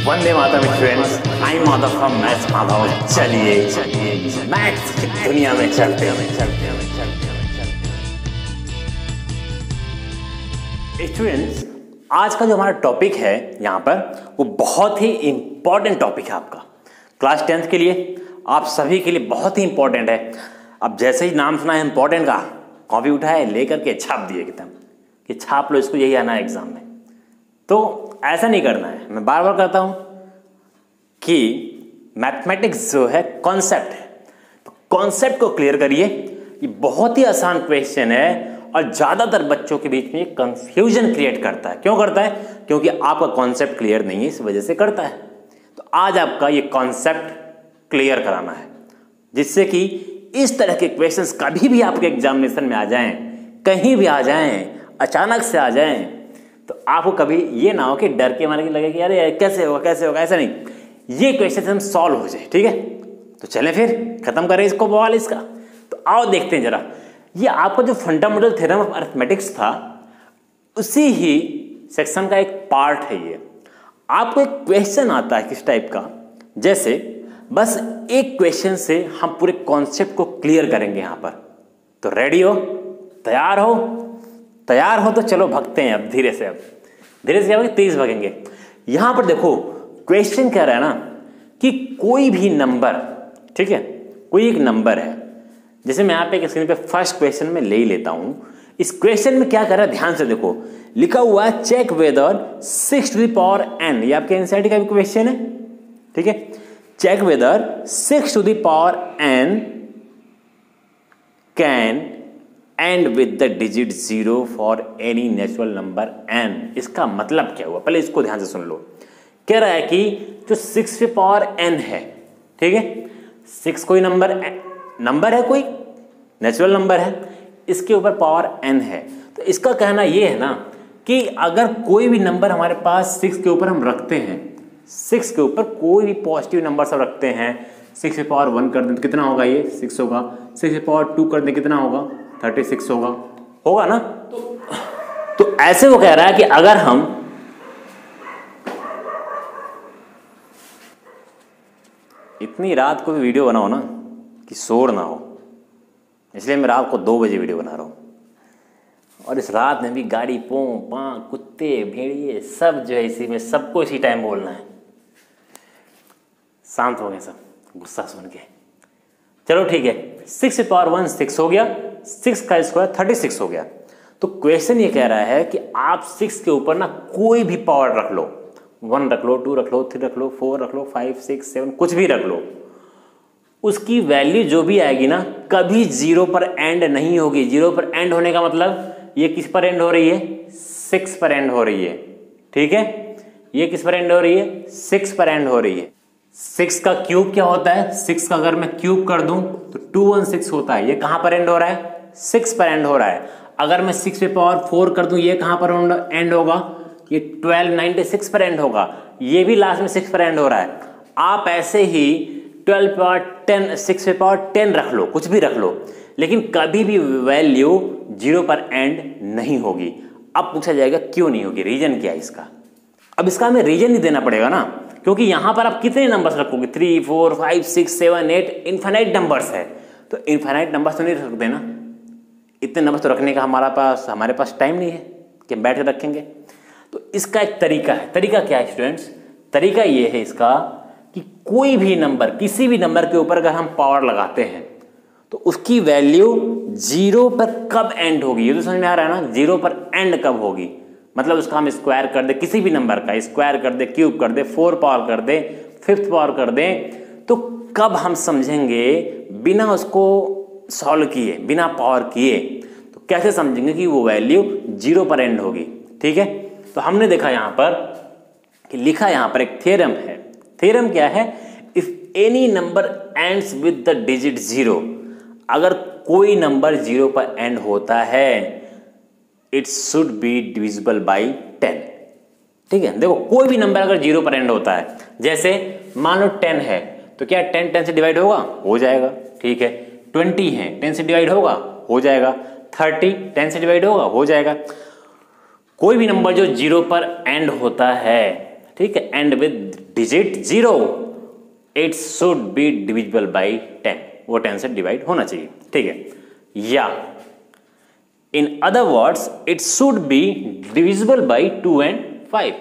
Vande Mataram students, I am Madhav from maths Madhav. चलिए maths की दुनिया में चलते हैं। स्टूडेंट्स, आज का जो हमारा टॉपिक है यहाँ पर वो बहुत ही इंपॉर्टेंट टॉपिक है आपका क्लास 10th के लिए, आप सभी के लिए बहुत ही इंपॉर्टेंट है। अब जैसे ही नाम सुना है इंपॉर्टेंट का, कॉपी उठाए लेकर के छाप दिए एकदम कि छाप लो इसको, यही आना है एग्जाम में। तो ऐसा नहीं करना है, मैं बार बार कहता हूं कि मैथमेटिक्स जो है कॉन्सेप्ट है, तो कॉन्सेप्ट को क्लियर करिए। ये बहुत ही आसान क्वेश्चन है और ज़्यादातर बच्चों के बीच में कंफ्यूजन क्रिएट करता है। क्यों करता है? क्योंकि आपका कॉन्सेप्ट क्लियर नहीं है, इस वजह से करता है। तो आज आपका ये कॉन्सेप्ट क्लियर कराना है, जिससे कि इस तरह के क्वेश्चंस कभी भी आपके एग्जामिनेशन में आ जाएं, कहीं भी आ जाएं, अचानक से आ जाएं, तो आपको कभी ये ना हो कि डर के मारे लगे कि अरे कैसे होगा कैसे होगा, ऐसा नहीं। ये क्वेश्चन हम सॉल्व हो जाए, ठीक है। तो चलें फिर खत्म करें इसको बवाल इसका। तो आओ देखते हैं जरा, ये आपका जो फंडामेंटल थ्योरम ऑफ अरिथमेटिक्स था उसी ही सेक्शन का एक पार्ट है। ये आपको एक क्वेश्चन आता है किस टाइप का, जैसे बस एक क्वेश्चन से हम पूरे कॉन्सेप्ट को क्लियर करेंगे यहां पर। तो रेडी हो, तैयार हो? तैयार हो तो चलो भगते हैं अब धीरे से, अब धीरे से क्या तेज भगेंगे। यहां पर देखो क्वेश्चन कह रहा है ना कि कोई भी नंबर, ठीक है, कोई एक नंबर है। जैसे मैं यहाँ पे स्क्रीन पे फर्स्ट क्वेश्चन में ले ही लेता हूं। इस क्वेश्चन में क्या कर रहा है, ध्यान से देखो, लिखा हुआ है check whether 6 to the power n। ये आपके एनसीईआरटी का भी क्वेश्चन है, ठीक है। Check whether 6 to the power n can and with the digit 0 for any natural number n। इसका मतलब क्या हुआ, पहले इसको ध्यान से सुन लो। कह रहा है कि जो 6 पे पावर n है, ठीक है, 6 कोई नंबर है, कोई नेचुरल नंबर है, इसके ऊपर पावर n है। तो इसका कहना यह है ना कि अगर कोई भी नंबर हमारे पास 6 के ऊपर हम रखते हैं, 6 के ऊपर कोई भी पॉजिटिव नंबर सब रखते हैं, 6 पे पावर 1 कर दें तो कितना होगा, ये 6 होगा। 6 पे पावर 2 कर दें कितना होगा, 36 होगा ना। तो ऐसे वो कह रहा है कि अगर हम इतनी रात को भी वीडियो बनाओ ना कि शोर ना हो, इसलिए मैं रात को 2 बजे वीडियो बना रहा हूं। और इस रात में भी गाड़ी पों पां कुत्ते भेड़िए सब जो है इसी में, सबको इसी टाइम बोलना है। शांत हो गए सब गुस्सा सुन के। चलो ठीक है, 6 पे पावर 1 6 हो गया, 6 का स्क्वायर 36 हो गया। तो क्वेश्चन ये कह रहा है कि आप 6 के ऊपर ना कोई भी पावर रख लो, 1 रख लो, 2 रख लो, 3 रख लो, 4 रख लो, 5 6 7 कुछ भी रख लो, उसकी वैल्यू जो भी आएगी ना कभी 0 पर एंड नहीं होगी। 0 पर एंड होने का मतलब ये किस पर एंड हो रही है, 6 पर एंड हो रही है, ठीक है। ये किस पर एंड हो रही है, 6 पर एंड हो रही है। 6 का क्यूब क्या होता है, 6 का अगर मैं क्यूब कर दूं तो 216 होता है। ये कहां पर एंड हो रहा है, 6 पर एंड हो रहा है। अगर मैं 6 पे पावर 4 कर दूं, ये कहां पर एंड होगा, ये 1296 पर एंड होगा। ये भी लास्ट में 6 पर एंड हो रहा है। आप ऐसे ही 12 पावर 10, 6 पे पावर 10 रख लो, कुछ भी रख लो, लेकिन कभी भी वैल्यू 0 पर एंड नहीं होगी। अब पूछा जाएगा क्यों नहीं होगी, रीजन क्या है इसका। अब इसका हमें रीजन ही देना पड़ेगा ना, क्योंकि यहां पर आप कितने नंबर्स रखोगे, 3 4 5 6 7 8 इनफाइनाइट नंबर्स है। तो इनफाइनाइट नंबर्स तो नहीं रख सकते ना, इतने नंबर्स तो रखने का हमारे पास टाइम नहीं है कि हम बैठ कर रखेंगे। तो इसका एक तरीका है। तरीका क्या है स्टूडेंट्स, तरीका ये है इसका कि कोई भी नंबर, किसी भी नंबर के ऊपर अगर हम पावर लगाते हैं तो उसकी वैल्यू 0 पर कब एंड होगी, ये तो समझ में आ रहा है ना। 0 पर एंड कब होगी, मतलब उसका हम स्क्वायर कर दे, किसी भी नंबर का स्क्वायर कर दे, क्यूब कर दे, 4 पावर कर दे, 5th पावर कर दे, तो कब हम समझेंगे बिना उसको सॉल्व किए, बिना पावर किए, तो कैसे समझेंगे कि वो वैल्यू 0 पर एंड होगी, ठीक है। तो हमने देखा यहां पर कि लिखा यहां पर एक थ्योरम है। थ्योरम क्या है, if any number ends with the digit 0, अगर कोई नंबर 0 पर एंड होता है it should be divisible by 10, ठीक है। देखो कोई भी नंबर अगर 0 पर एंड होता है, जैसे मान लो 10 है तो क्या 10 10 से डिवाइड होगा, हो जाएगा, ठीक है। 20 है 10 से डिवाइड होगा, हो जाएगा। 30 10 से डिवाइड होगा, हो जाएगा। कोई भी नंबर जो 0 पर एंड होता है ठीक है, and with digit 0, it should be divisible by 10, वो 10 से डिवाइड होना चाहिए, ठीक है। या in other words it should be divisible by 2 and 5,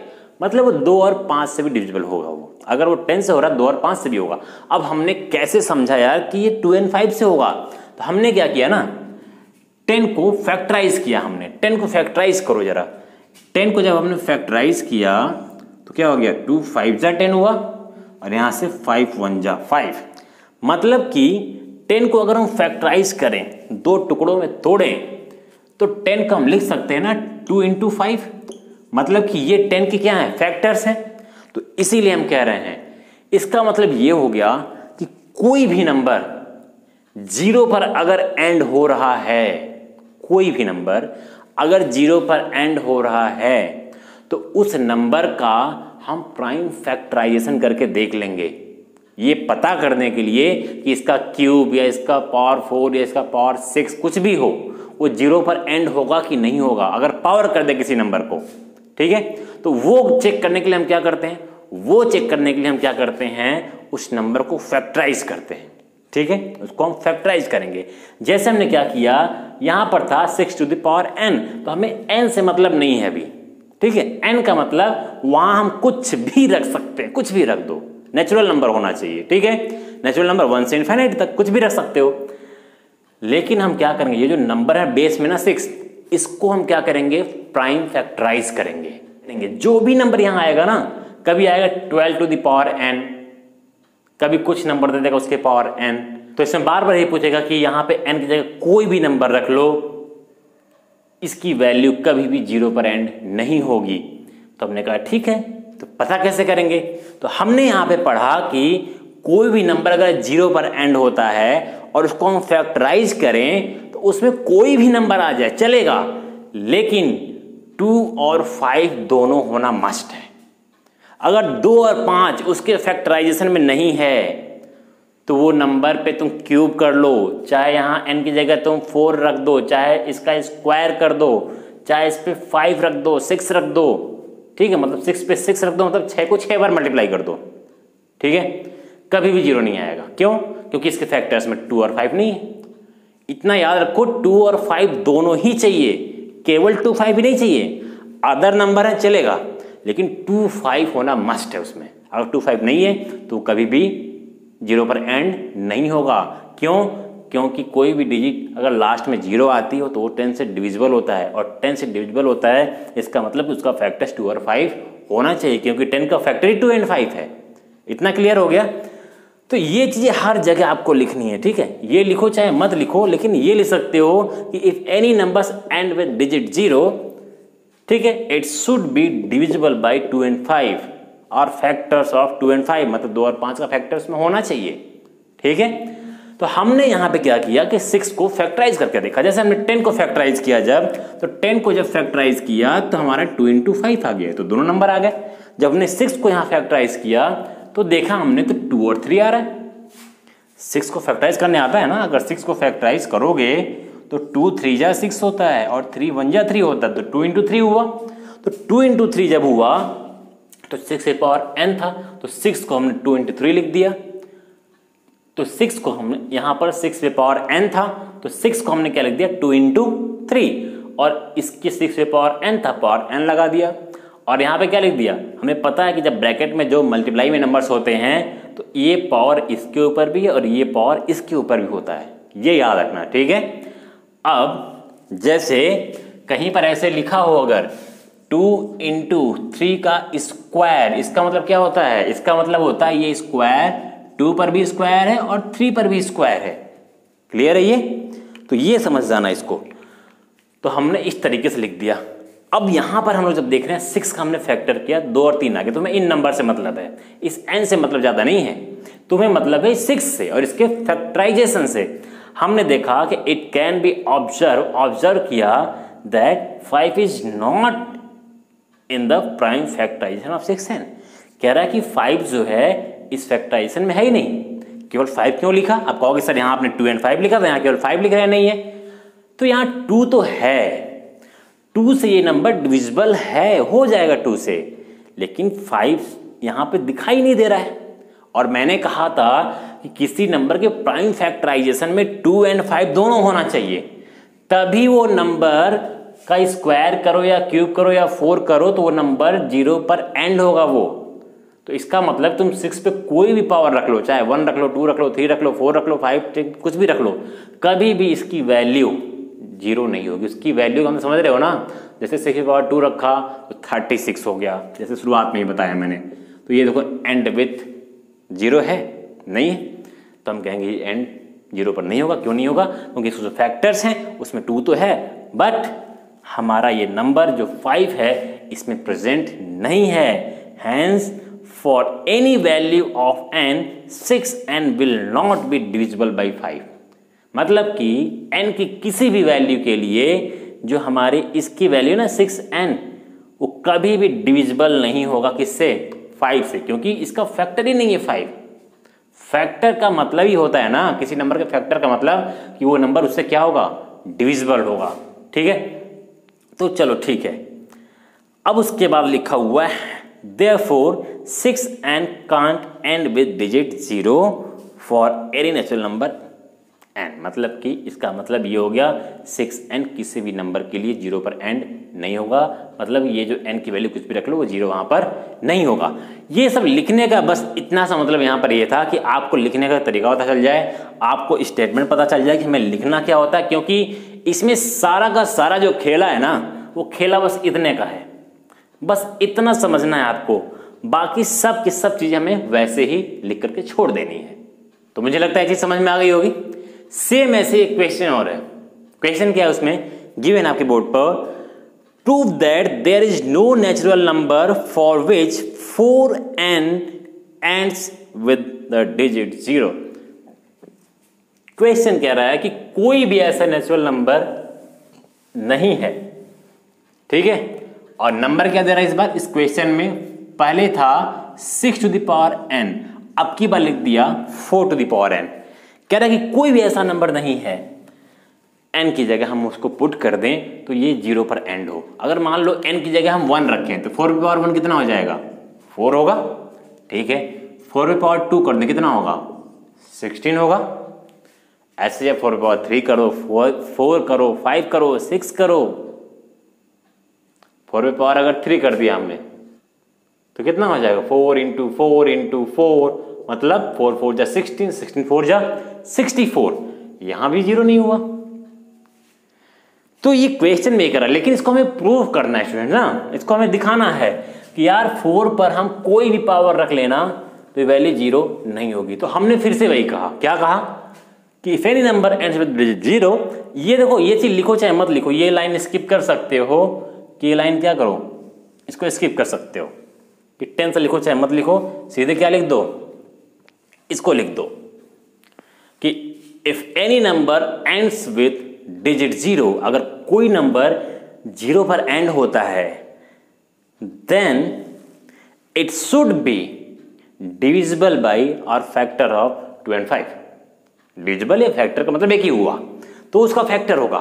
मतलब वो 2 और 5 से भी डिविजिबल होगा वो। अगर वो 10 से हो रहा है 2 और 5 से भी होगा। अब हमने कैसे समझा यार कि ये 2 and 5 से होगा, तो हमने क्या किया ना, 10 को फैक्टराइज किया हमने। 10 को फैक्टराइज करो जरा। 10 को जब हमने फैक्टराइज किया तो क्या हो गया, 2 5 जा 10 हुआ, और यहां से 5 1 जा 5। मतलब कि 10 को अगर हम फैक्टराइज करें, 2 टुकड़ों में तोड़ें, तो 10 को हम लिख सकते हैं ना 2 into 5, मतलब कि ये 10 के क्या है, फैक्टर्स हैं। तो इसीलिए हम कह रहे हैं, इसका मतलब ये हो गया कि कोई भी नंबर 0 पर अगर एंड हो रहा है, कोई भी नंबर अगर 0 पर एंड हो रहा है, तो उस नंबर का हम प्राइम फैक्टराइजेशन करके देख लेंगे, ये पता करने के लिए कि इसका क्यूब या इसका पावर 4 या इसका पावर 6 कुछ भी हो, वो 0 पर एंड होगा कि नहीं होगा, अगर पावर कर दे किसी नंबर को, ठीक है। तो वो चेक करने के लिए हम क्या करते हैं, वो चेक करने के लिए हम क्या करते हैं, उस नंबर को फैक्टराइज करते हैं, ठीक है। उसको हम फैक्टराइज करेंगे। जैसे हमने क्या किया, यहां पर था 6 to the power n, तो हमें n से मतलब नहीं है अभी, ठीक है। n का मतलब वहां हम कुछ भी रख सकते हैं, कुछ भी रख दो, नेचुरल नंबर होना चाहिए, ठीक है। नेचुरल नंबर 1 से इनफाइनाइट तक कुछ भी रख सकते हो। लेकिन हम क्या करेंगे, ये जो नंबर है बेस में ना 6, इसको हम क्या करेंगे, प्राइम फैक्टराइज करेंगे। जो भी नंबर यहां आएगा ना, कभी आएगा 12 to the power n, कभी कुछ नंबर दे देगा उसके पावर n, तो इसमें बार बार ये पूछेगा कि यहां पे n की जगह कोई भी नंबर रख लो, इसकी वैल्यू कभी भी 0 पर एंड नहीं होगी। तो हमने कहा ठीक है, तो पता कैसे करेंगे, तो हमने यहां पे पढ़ा कि कोई भी नंबर अगर 0 पर एंड होता है और उसको हम फैक्टराइज करें, तो उसमें कोई भी नंबर आ जाए चलेगा, लेकिन 2 और 5 दोनों होना मस्ट है। अगर 2 और 5 उसके फैक्टराइजेशन में नहीं है, तो वो नंबर पे तुम क्यूब कर लो, चाहे यहां n की जगह तुम 4 रख दो, चाहे इसका स्क्वायर कर दो, चाहे इस पे 5 रख दो, 6 रख दो, ठीक है। मतलब 6 पे 6 रख दो, मतलब 6 को 6 बार मल्टीप्लाई कर दो, ठीक है। कभी भी 0 नहीं आएगा। क्यों? क्योंकि इसके फैक्टर्स में 2 और 5 नहीं है। इतना याद रखो, 2 और 5 दोनों ही चाहिए, केवल 2 5 ही नहीं चाहिए। अदर नंबर है चलेगा, लेकिन 2 5 होना मस्ट है उसमें। अगर 2 5 नहीं है तो कभी भी 0 पर एंड नहीं होगा। क्यों? क्योंकि कोई भी डिजिट अगर लास्ट में 0 आती हो तो वो 10 से डिविजिबल होता है, और 10 से डिविजिबल होता है, इसका मतलब उसका फैक्टर्स 2 और 5 होना चाहिए, क्योंकि 10 का फैक्टर ही 2 and 5 है। इतना क्लियर हो गया? तो ये चीजें हर जगह आपको लिखनी है, ठीक है। ये लिखो चाहे मत लिखो, लेकिन ये लिख सकते हो कि if any numbers and with digit 0, ठीक है, it should be divisible by 2 and 5 और फैक्टर्स ऑफ 2 and 5, मतलब 2 और 5 का फैक्टर्स में होना चाहिए, ठीक है। तो हमने यहां पे क्या किया कि 6 को फैक्टराइज करके देखा। जैसे हमने 10 को फैक्टराइज किया जब, तो 10 को जब फैक्टराइज किया तो हमारा 2 into 5 आ गया, तो दोनों नंबर आ गए। जब हमने 6 को यहां फैक्टराइज किया तो देखा हमने तो 2 और 3 आ रहा है। 6 को फैक्टराइज करने आता है ना, अगर 6 को फैक्टराइज करोगे तो 2 3 जा 6 होता है, और 3 1 जा 3 होता है, तो 2 into 3 हुआ। तो 2 into 3 जब हुआ तो 6 के पावर n था, तो 6 को हमने 2 into 3 लिख दिया। तो 6 को हमने यहां पर 6 पे पावर n था, तो 6 को हमने क्या लिख दिया, 2 into 3, और इसके 6 पे पावर n था, पावर n लगा दिया। और यहां पे क्या लिख दिया, हमें पता है कि जब ब्रैकेट में जो मल्टीप्लाई में नंबर्स होते हैं, तो ये पावर इसके ऊपर भी है और ये पावर इसके ऊपर भी होता है, ये याद रखना, ठीक है। अब जैसे कहीं पर ऐसे लिखा हो अगर 2 into 3 का स्क्वायर, इसका मतलब क्या होता है, इसका मतलब होता है ये स्क्वायर 2 पर भी स्क्वायर है और 3 पर भी स्क्वायर है। क्लियर है ये? तो ये समझ जाना इसको। तो हमने इस तरीके से लिख दिया। अब यहां पर हम लोग जब देख रहे हैं 6 का हमने फैक्टर किया, 2 और 3 आ गए, तुम्हें इन नंबर से मतलब है, इस n से मतलब ज्यादा नहीं है, तुम्हें मतलब है 6 से और इसके फैक्टराइजेशन से। हमने देखा कि इट कैन बी ऑब्जर्व किया that 5 is not in the prime factorisation of 6n। कह रहा है कि 5 जो है इस फैक्टराइजेशन में है ही नहीं। केवल 5 क्यों लिखा? आप कहोगे सर यहाँ आपने 2 and 5 लिखा था, यहाँ केवल 5 लिख रहे नहीं है। तो यहाँ 2 तो है, 2 से ये नंबर डिविजिबल है, हो जाएगा 2 से, लेकिन 5 यहाँ पे दिखाई नहीं दे रहा है। और मैंने कहा था कि किसी नंबर के प्राइम फैक्टराइजेशन में 2 और 5 दोनों होना चाहिए, तभी वो नंबर का स्क्वायर करो या क्यूब करो या 4 करो तो वो नंबर 0 पर एंड होगा वो। तो इसका मतलब तुम 6 पे कोई भी पावर रख लो, चाहे 1 रख लो, 2 रख लो, 3 रख लो, 4 रख लो, 5 कुछ भी रख लो, कभी भी इसकी वैल्यू 0 नहीं होगी। उसकी वैल्यू हम समझ रहे हो ना, जैसे 6 की पावर 2 रखा तो 36 हो गया, जैसे शुरुआत में ही बताया मैंने। तो ये देखो एंड विथ 0 है नहीं है, तो हम कहेंगे एंड 0 पर नहीं होगा। क्यों नहीं होगा? क्योंकि इसके जो फैक्टर्स हैं उसमें 2 तो है, बट हमारा ये नंबर जो 5 है इसमें प्रेजेंट नहीं है। Hence for any value of n 6n will not be divisible by 5। मतलब कि n की किसी भी वैल्यू के लिए जो हमारे इसकी वैल्यू ना 6n, वो कभी भी डिविजिबल नहीं होगा किससे? 5 से, क्योंकि इसका फैक्टर ही नहीं है 5। फैक्टर का मतलब ही होता है ना, किसी नंबर के फैक्टर का मतलब कि वो नंबर उससे क्या होगा? डिविजिबल होगा। ठीक है, तो चलो ठीक है। अब उसके बाद लिखा हुआ है therefore 6n can't end with digit 0 for any natural number n। मतलब कि इसका मतलब ये हो गया 6n किसी भी नंबर के लिए 0 पर एंड नहीं होगा। मतलब ये जो n की वैल्यू कुछ भी रख लो वो 0 वहां पर नहीं होगा। ये सब लिखने का बस इतना सा मतलब यहाँ पर ये था कि आपको लिखने का तरीका पता चल जाए, आपको स्टेटमेंट पता चल जाए कि हमें लिखना क्या होता है, क्योंकि इसमें सारा का सारा जो खेला है ना, वो खेला बस इतने का है। बस इतना समझना है आपको, बाकी सब की सब चीजें हमें वैसे ही लिख करके छोड़ देनी है। तो मुझे लगता है चीज समझ में आ गई होगी। सेम ऐसे एक क्वेश्चन और है। क्वेश्चन क्या है उसमें? गिवन आपके बोर्ड पर, prove that there is no natural number for which 4n ends with the digit 0। क्वेश्चन कह रहा है कि कोई भी ऐसा नेचुरल नंबर नहीं है। ठीक है, और नंबर क्या दे रहा है इस बार? इस क्वेश्चन में पहले था 6 टू द पावर n, अब की बार लिख दिया 4 टू द पावर n। कह रहा है कि कोई भी ऐसा नंबर नहीं है, n की जगह हम उसको पुट कर दें तो ये 0 पर एंड हो। अगर मान लो n की जगह हम 1 रखें तो 4 की पावर 1 कितना हो जाएगा? 4 होगा। ठीक है, 4 की पावर 2 कर दें कितना होगा? 16 होगा। ऐसे जब 4 की पावर 3 करो, 4 करो, 5 करो, 6 करो, 4 की पावर अगर 3 कर दिया हमने तो कितना हो जाएगा? 4 इंटू 4 इंटू 4, मतलब 4 4 जा 16, 16 4 जा 64। यहां भी 0 नहीं हुआ। तो ये क्वेश्चन में करा, लेकिन इसको हमें प्रूव करना है स्टूडेंट ना, इसको हमें दिखाना है कि यार 4 पर हम कोई भी पावर रख लेना तो ये वैल्यू 0 नहीं होगी। तो हमने फिर से वही कहा, क्या कहा कि if any number ends with digit 0। ये देखो, ये चीज लिखो चाहे मत लिखो, ये लाइन स्किप कर सकते हो कि ये लाइन क्या करो, इसको स्किप कर सकते हो कि 10 से लिखो चाहे मत लिखो, सीधे क्या लिख दो, इसको लिख दो कि if any number ends with digit 0, अगर कोई नंबर 0 पर एंड होता है then it should be divisible by और फैक्टर ऑफ 2 और 5। डिविजिबल या फैक्टर का मतलब एक ही हुआ, तो उसका फैक्टर होगा।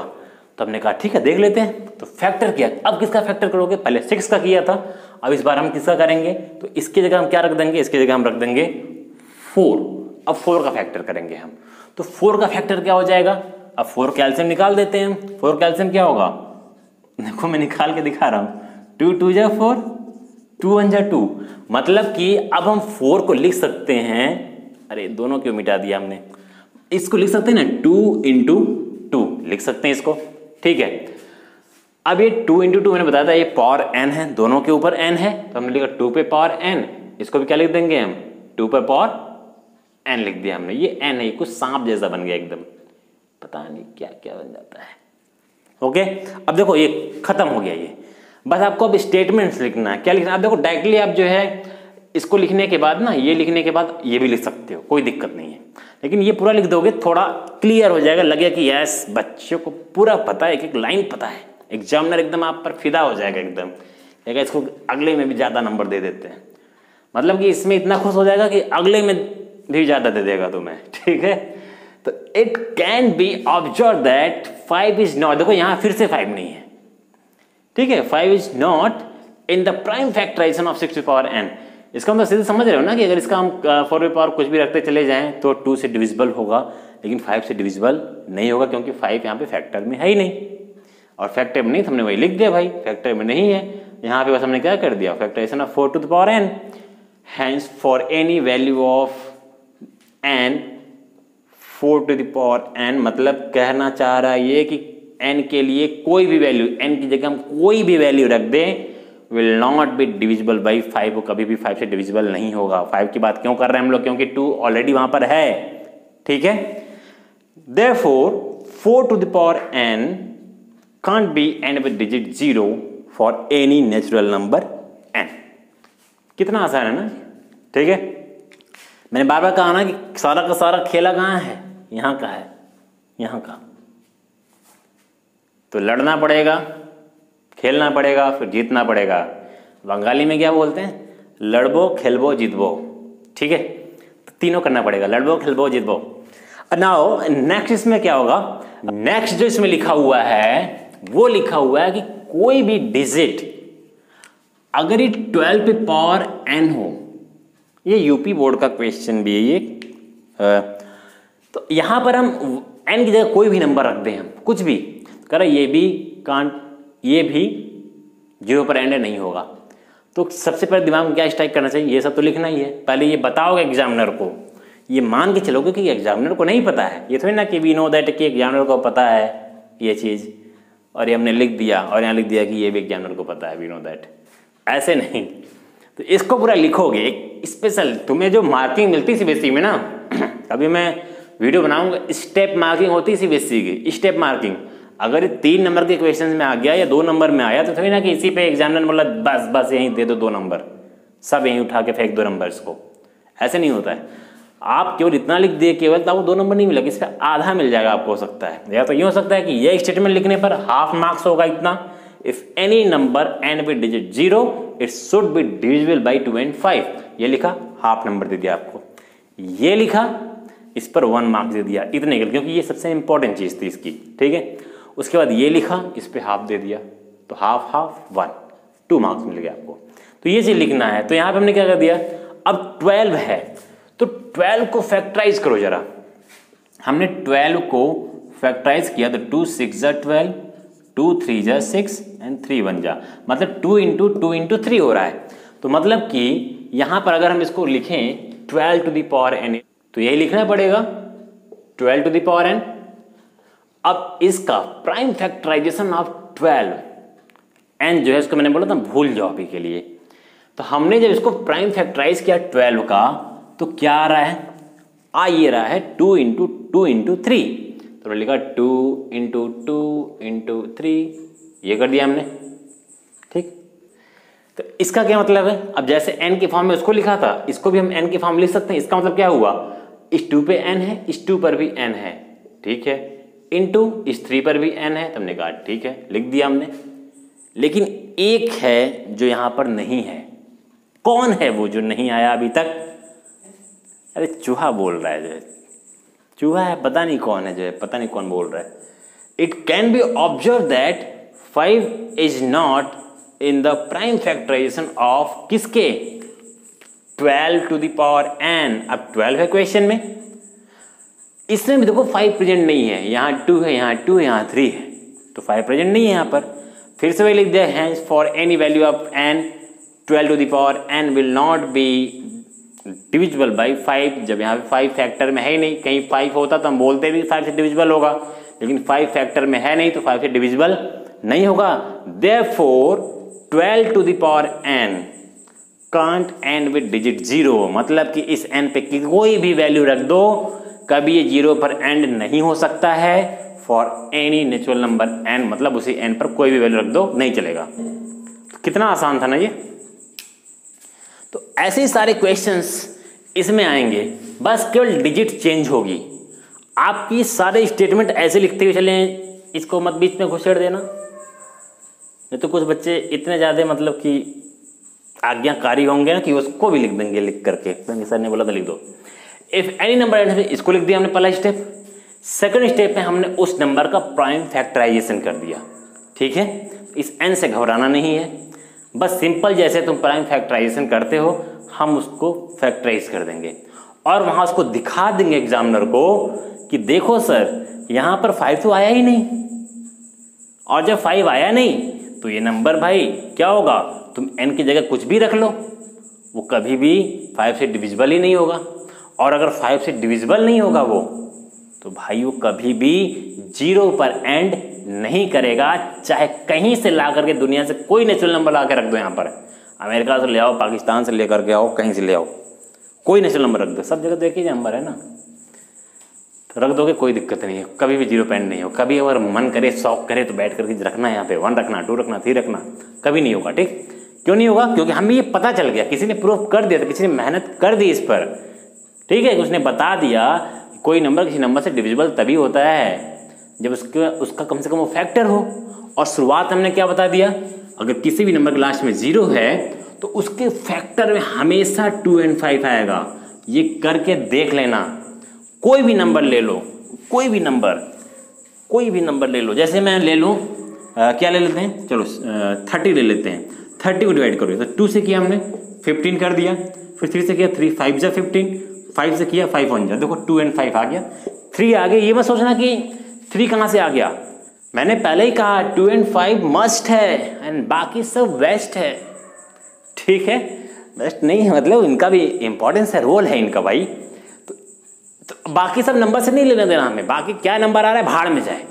तो हमने कहा ठीक है देख लेते हैं। तो फैक्टर किया, अब किसका फैक्टर करोगे? पहले 6 का किया था, अब इस बार हम किसका करेंगे? तो इसकी जगह हम क्या रख देंगे? इसकी जगह हम रख देंगे 4। अब 4 का फैक्टर करेंगे हम, तो 4 का फैक्टर क्या हो जाएगा? अब 4 कैल्शियम निकाल देते हैं। 4 कैल्शियम क्या होगा? देखो मैं निकाल के दिखा रहा हूं, 2 2 जा 4, 2 1 जा 2। मतलब कि अब हम 4 को लिख सकते हैं, अरे दोनों क्यों मिटा दिया हमने, इसको लिख सकते हैं ना 2 इंटू 2 लिख सकते हैं इसको। ठीक है, अब ये 2 इंटू 2 मैंने बताया था ये पावर n है, दोनों के ऊपर n है, तो हमने लिखा 2 पे पावर n, इसको भी क्या लिख देंगे हम? 2 पे पावर n लिख दिया हमने। ये n है, ये कुछ सांप जैसा बन गया एकदम, पता नहीं क्या क्या बन जाता है। ओके, अब देखो ये खत्म हो गया ये, बस आपको अब स्टेटमेंट्स लिखना है। क्या लिखना है? आप देखो डायरेक्टली आप जो है इसको लिखने के बाद ना, ये लिखने के बाद ये भी लिख सकते हो, कोई दिक्कत नहीं है। लेकिन ये पूरा लिख दोगे थोड़ा क्लियर हो जाएगा, लगेगा कि यस बच्चों को पूरा पता है, एक एक लाइन पता है। एग्जामिनर एकदम आप पर फिदा हो जाएगा एकदम, लेकिन इसको अगले में भी ज़्यादा नंबर दे देते हैं, मतलब कि इसमें इतना खुश हो जाएगा कि अगले में भी ज़्यादा दे देगा तुम्हें। ठीक है, तो it can be observe that 5 is not, देखो यहाँ फिर से 5 नहीं है। ठीक है, 5 is not in the prime factorisation of 6 to the power n। इसका मतलब सीधे समझ रहे हो ना कि अगर इसका हम 4 टू द पावर कुछ भी रखते चले जाएं तो 2 से डिविजिबल होगा, लेकिन 5 से डिविजिबल नहीं होगा क्योंकि 5 यहाँ पे फैक्टर में है ही नहीं, और फैक्टर में नहीं तो हमने वही लिख दिया भाई, फैक्टर में नहीं है यहाँ पे, बस हमने क्या कर दिया factorisation of 4 to the power n। Hence for any value of n 4 to the power n, मतलब कहना चाह रहा है ये कि n के लिए कोई भी वैल्यू, n की जगह हम कोई भी वैल्यू रख दें, will not be divisible by 5, वो कभी भी 5 से डिविजिबल नहीं होगा। 5 की बात क्यों कर रहे हैं हम लोग, क्योंकि 2 ऑलरेडी वहां पर है, ठीक है। Therefore 4 to the power n can't be end with digit 0 for any natural number n। कितना आसान है ना, ठीक है। मैंने बार बार कहा ना कि सारा का सारा खेला कहाँ है, यहाँ का है, यहाँ का। तो लड़ना पड़ेगा, खेलना पड़ेगा, फिर जीतना पड़ेगा। बंगाली में क्या बोलते हैं, लड़बो खेलबो जीतबो, ठीक है। तो तीनों करना पड़ेगा, लड़बो खेलबो जीतबो। नाउ नेक्स्ट इसमें क्या होगा, नेक्स्ट जो इसमें लिखा हुआ है वो लिखा हुआ है कि कोई भी डिजिट अगर ये 12 पे पावर n हो, ये यूपी बोर्ड का क्वेश्चन भी है ये, तो यहां पर हम n की जगह कोई भी नंबर रख दें, हम कुछ भी करें, ये भी कांट, ये भी 0 पर एंड नहीं होगा। तो सबसे पहले दिमाग में क्या स्ट्राइक करना चाहिए, ये सब तो लिखना ही है, पहले ये बताओगे एग्जामिनर को, ये मान के चलोगे कि एग्जामिनर को नहीं पता है, ये थोड़ी ना कि वी नो दैट कि एग्जामिनर को पता है ये चीज़, और ये हमने लिख दिया और यहाँ लिख दिया कि ये भी एग्जामिनर को पता है, वी नो दैट, ऐसे नहीं। तो इसको पूरा लिखोगे, एक स्पेशल तुम्हें जो मार्किंग मिलती सीबीएसई में ना, अभी मैं वीडियो बनाऊंगा, स्टेप मार्किंग होती है सीबीएसई की, स्टेप मार्किंग। अगर 3 नंबर के क्वेश्चन में आ गया या 2 नंबर में आया तो थोड़ी ना कि इसी पे एग्जामिनर बोला बस बस यहीं दे दो 2 नंबर, सब यहीं उठा के फेंक 2 नंबर इसको, ऐसे नहीं होता है। आप केवल इतना लिख दिए केवल, तो आपको 2 नंबर नहीं मिलेगा, इस पर आधा मिल जाएगा आपको, हो सकता है, या तो ये हो सकता है कि ये स्टेटमेंट लिखने पर हाफ मार्क्स होगा इतना, if any number and with digit 0 it should be divisible by 2 and 5, ये लिखा हाफ नंबर दे दिया आपको, ये लिखा इस पर 1 मार्क्स दे दिया, इतने के, क्योंकि ये सबसे इंपॉर्टेंट चीज थी इसकी, ठीक है। उसके बाद ये लिखा, इस पे हाफ दे दिया, तो हाफ हाफ 1, 2 मार्क्स मिल गया आपको। तो ये चीज लिखना है। तो यहाँ पे हमने क्या कर दिया, अब 12 है तो 12 को फैक्टराइज करो जरा। हमने 12 को फैक्टराइज किया तो 2 6 जा 12, 2 3 जा 6 एंड 3 1 जा, मतलब 2 इंटू 2 इंटू 3 हो रहा है। तो मतलब कि यहाँ पर अगर हम इसको लिखें 12 टू द पावर n, तो यही लिखना पड़ेगा 12 टू द पावर n। अब इसका प्राइम फैक्टराइजेशन ऑफ 12 n जो है, इसको मैंने बोला था भूल जाओ अभी के लिए। तो हमने जब इसको प्राइम फैक्टराइज किया 12 का, तो क्या आ रहा है, ये रहा है 2 इंटू 2 इंटू 3, तो लिखा 2 इंटू 2 इंटू 3, ये कर दिया हमने, ठीक। तो इसका क्या मतलब है, अब जैसे n के फॉर्म में उसको लिखा था, इसको भी हम n के फॉर्म में लिख सकते हैं। इसका मतलब क्या हुआ, इस 2 पे n है, इस 2 पर भी n है, ठीक है, इंटू इस 3 पर भी n है, तो हमने कहा ठीक है, लिख दिया हमने। लेकिन एक है जो यहां पर नहीं है, कौन है वो जो नहीं आया अभी तक, अरे चूहा बोल रहा है, जो है चूहा है, पता नहीं कौन है, जो है पता नहीं कौन बोल रहा है। It can be observe that 5 is not in the prime factorisation of किसके, 12 टू द पावर n। अब 12 है क्वेश्चन में, इसमें भी देखो 5 प्रेजेंट नहीं है, यहाँ 2 है, यहाँ 2 है, यहाँ 3 है, तो 5 प्रेजेंट नहीं है यहाँ पर। फिर से वही लिख दिया, hence for any value of n 12 to the power n will not be divisible by 5। जब यहाँ पे 5 फैक्टर में है ही नहीं, कहीं 5 होता तो हम बोलते भी 5 से डिविजिबल होगा, लेकिन 5 फैक्टर में है नहीं तो 5 से डिविजिबल नहीं होगा। Therefore 12 to the power n can't end with digit 0, मतलब कि इस n पे कोई भी वैल्यू रख दो, कभी ये 0 पर एंड नहीं हो सकता है। For any natural number n, मतलब उसी n पर कोई भी वैल्यू रख दो, नहीं चलेगा। तो कितना आसान था ना ये। तो ऐसे ही सारे क्वेश्चंस इसमें आएंगे, बस केवल डिजिट चेंज होगी। आपकी सारे स्टेटमेंट ऐसे लिखते हुए चले, इसको मत बीच में घुसेड़ देना, नहीं तो कुछ बच्चे इतने ज़्यादा मतलब कि आज्ञाकारी होंगे ना कि उसको भी लिख देंगे लिख करके, सर ने बोला था लिख दो। इफ एनी नंबर, इसको लिख दिया हमने पहला स्टेप। सेकंड स्टेप में हमने उस नंबर का प्राइम फैक्टराइजेशन कर दिया, ठीक है। इस n से घबराना नहीं है। बस सिंपल जैसे तुम प्राइम फैक्टराइजेशन करते हो हम उसको फैक्टराइज कर देंगे और वहाँ उसको दिखा देंगे एग्जामिनर को कि देखो सर यहाँ पर 5 तो आया ही नहीं, और जब 5 आया नहीं तो ये नंबर भाई क्या होगा, तुम n की जगह कुछ भी रख लो, वो कभी भी 5 से डिविजिबल ही नहीं होगा। और अगर 5 से डिविजिबल नहीं होगा वो, तो भाई वो कभी भी 0 पर एंड नहीं करेगा, चाहे कहीं से ला करके दुनिया से कोई नेचुरल नंबर ला के रख दो। यहाँ पर अमेरिका से ले आओ, पाकिस्तान से लेकर के आओ, कहीं से ले आओ, कोई नेचुरल नंबर रख दो, सब जगह तो एक ही नंबर है ना, तो रख दोगे कोई दिक्कत नहीं है, कभी भी 0 पर एंड नहीं हो। कभी अगर मन करे शौक करे तो बैठ करके रखना, यहाँ पे 1 रखना, 2 रखना, 3 रखना, कभी नहीं होगा। ठीक, क्यों नहीं होगा? क्योंकि हमें ये पता चल गया, किसी ने प्रूफ कर दिया, तो किसी ने मेहनत कर दी इस पर, ठीक है, उसने बता दिया कोई नंबर किसी नंबर से डिविजिबल तभी होता है जब उसका कम से कम वो फैक्टर हो। और शुरुआत हमने क्या बता दिया, अगर किसी भी नंबर के लास्ट में 0 है तो उसके फैक्टर में हमेशा 2 और 5 आएगा। ये करके देख लेना, कोई भी नंबर ले लो, कोई भी नंबर ले लो, जैसे मैं ले लूँ क्या ले लेते हैं, चलो 30 ले लेते हैं। 30 को डिवाइड करो, तो 2 से किया हमने 15 कर दिया, फिर 3 से किया 3 5 जा 15, 5 से किया 5 1 जा, देखो 2 और 5 आ गया, 3 आ गया। ये मत सोचना कि 3 कहाँ से आ गया, मैंने पहले ही कहा 2 और 5 मस्ट है एंड बाकी सब वेस्ट है। ठीक है, वेस्ट नहीं है मतलब इनका भी इंपॉर्टेंस है, रोल है इनका भाई। तो बाकी सब नंबर से नहीं लेना देना हमें, बाकी क्या नंबर आ रहा है भाड़ में जाए,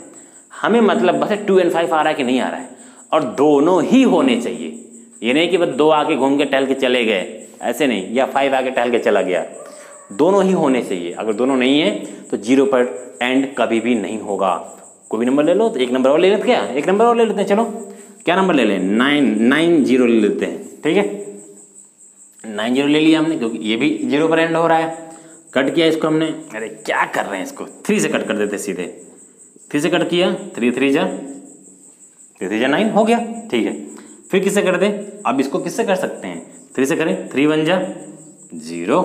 हमें मतलब बस 2 और 5 आ रहा है कि नहीं आ रहा है, और दोनों ही होने चाहिए। ये नहीं कि बस 2 आके घूम के टहल के चले गए, ऐसे नहीं, या 5 आके टहल के चला गया, दोनों ही होने चाहिए। अगर दोनों नहीं है तो 0 पर एंड कभी भी नहीं होगा। कोई भी नंबर ले लो, तो एक नंबर और ले लेते, क्या एक नंबर और ले लेते हैं, चलो क्या नंबर ले लें, 9 ले लेते हैं। ठीक है, 9 ले लिया हमने, क्योंकि ये भी 0 पर एंड हो रहा है। कट किया इसको हमने, अरे क्या कर रहे हैं इसको, 3 से कट कर देते सीधे, 3 से कट किया, 3 3 जा 9 हो गया। ठीक है, फिर किससे कर दे, अब इसको किससे कर सकते हैं, 3 से करें, 3 1 जा 0।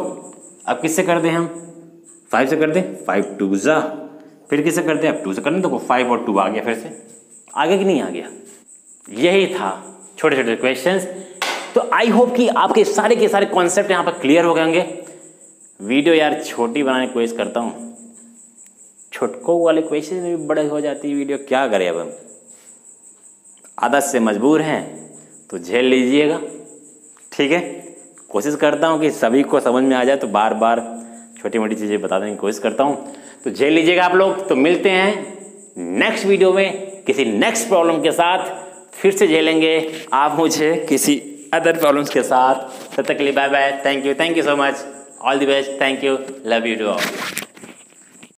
अब किससे कर दे हम, 5 से कर दे, 5 2 जा, फिर किससे कर दे, अब 2 से करने तो 5 और 2 आ गया, फिर से आगे कि नहीं आ गया। यही था छोटे छोटे क्वेश्चंस। तो आई होप कि आपके सारे के सारे कॉन्सेप्ट यहाँ पर क्लियर हो गए होंगे। वीडियो यार छोटी बनाने की कोशिश करता हूँ, छोटकों वाले क्वेश्चन में भी बड़े हो जाती है वीडियो, क्या करें अब हम, आदत से मजबूर हैं तो झेल लीजिएगा। ठीक है, कोशिश करता हूँ कि सभी को समझ में आ जाए, तो बार बार छोटी मोटी चीज़ें बता देने की कोशिश करता हूँ, तो झेल लीजिएगा आप लोग। तो मिलते हैं नेक्स्ट वीडियो में किसी नेक्स्ट प्रॉब्लम के साथ, फिर से झेलेंगे आप मुझे किसी अदर प्रॉब्लम्स के साथ। तब तक के लिए bye bye, thank you so much, all the best, thank you, love you to all.